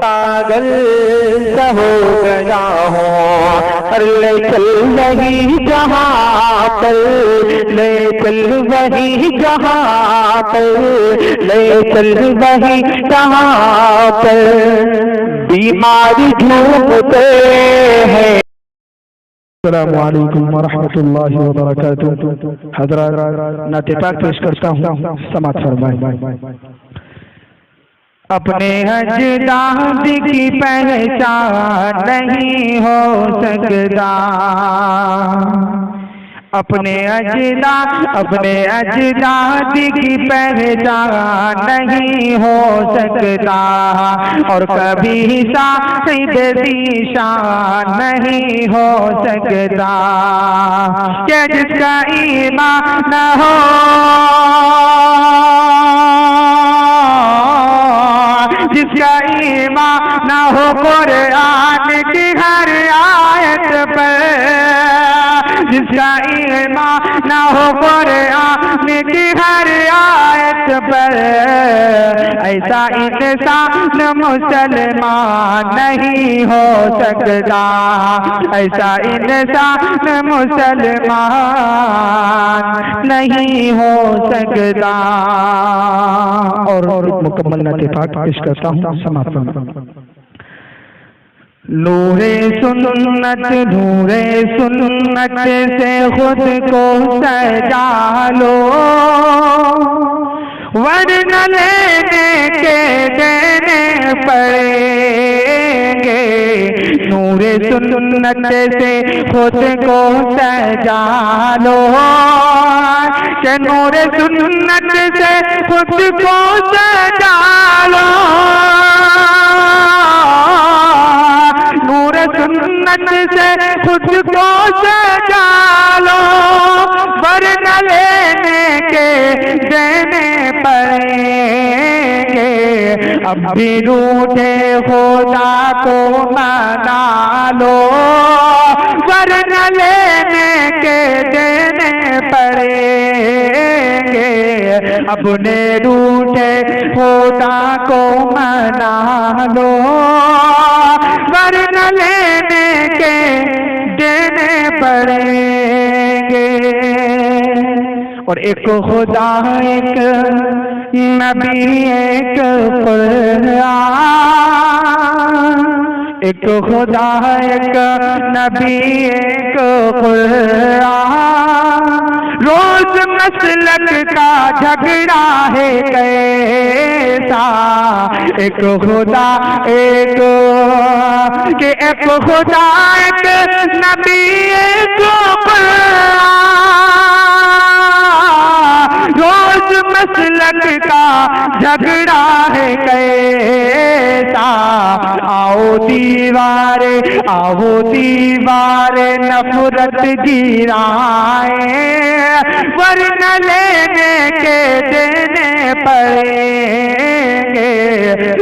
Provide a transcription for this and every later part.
پاگل سا ہو گیا ہوں، لے چل وہی جہاں پر، لے چل وہی جہاں پر، لے چل وہی جہاں پر، بیماری جھومتے ہیں۔ السلام علیکم ورحمۃ اللہ وبرکاتہ۔ حضرات نعت پاک پیش کرتا ہوں، سماعت فرمائیں۔ اپنے اجداد کی پہچان نہیں ہو سکتا، اپنے اجداد کی پہچان نہیں ہو سکتا، اور کبھی صاحب ذیشان نہیں ہو سکتا، کہ جس کا ایمان نہ ہو، جس کا ایمان نہ ہو قرآن کی ہر آیت پر، جس کا ایمان نہ ہو قرآن کی ہر آیت پر، ایسا انسان مسلمان نہیں ہو سکتا، ایسا انسان مسلمان نہیں ہو سکتا۔ اور مکمل نعت پاک پیش کرتا ہوں، سماعت فرمائیں۔ نور سنت، نور سنت سے خود کو سجا لو، ورنہ لینے کے دینے پڑیں گے۔ نور سنت سے خود کو سجا لو، کہ نور سنت سے خود کو سجا لو، نور سنت سے خود کو سجا لو، ورنہ لینے کے دینے پڑیں گے۔ اب بھی روٹھے خدا کو منا لو، ورنہ لینے کے دینے پڑیں گے۔ اپنے روٹھے خدا کو منا لو، ورنہ لینے کے دینے پڑیں گے۔ اور ایک خدا، ایک نبی، ایک قرآن، ایک خدا، ایک نبی، ایک قرآن، روز مسلک کا جھگڑا ہے کیسا، ایک خدا، ایک کہ ایک خدا، ایک نبی، ایک قرآن، روز مسلک کا جھگڑا ہے کیسا۔ آؤ دیوارے، آؤ دیوارے نفرت گرائیں، ورنہ لینے کے دینے پڑیں گے۔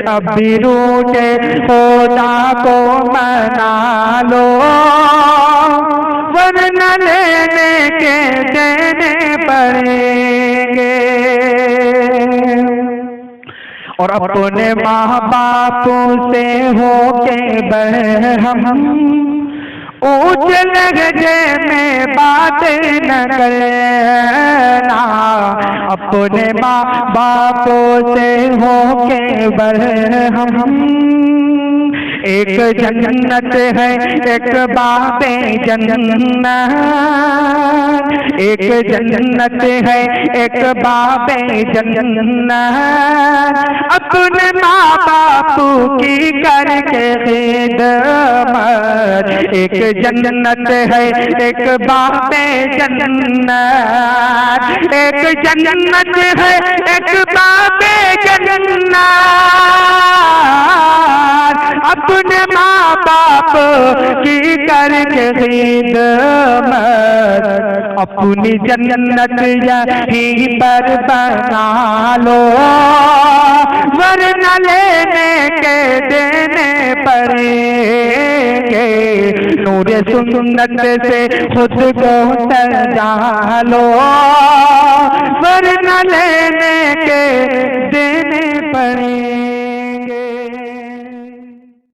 اب بھی روٹے خدا کو منا لو، ورنہ لینے کے دینے پڑیں گے۔ اور اپنے ماں باپ سے ہو کے برہم، اونچ لہجے میں باتیں نہ کرنا، اپنے ماں باپ سے ہو کے برہم، ایک جنت ہے، ایک باب جنت، ایک جنت ہے، ایک باب جنت، اپنے ماں باپ کی کر کے خدمت، ایک جنت ہے، ایک باب جنت، ایک جنت ہے، ایک باب جنت، اپنے ماں باپ کی کر کے خدمت، اپنی جنت یہیں پر بنا لو، ورنہ لینے کے دینے پڑیں گے۔ نور سنت سے خود کو سجا لو، ورنہ لینے کے دینے پڑیں گے۔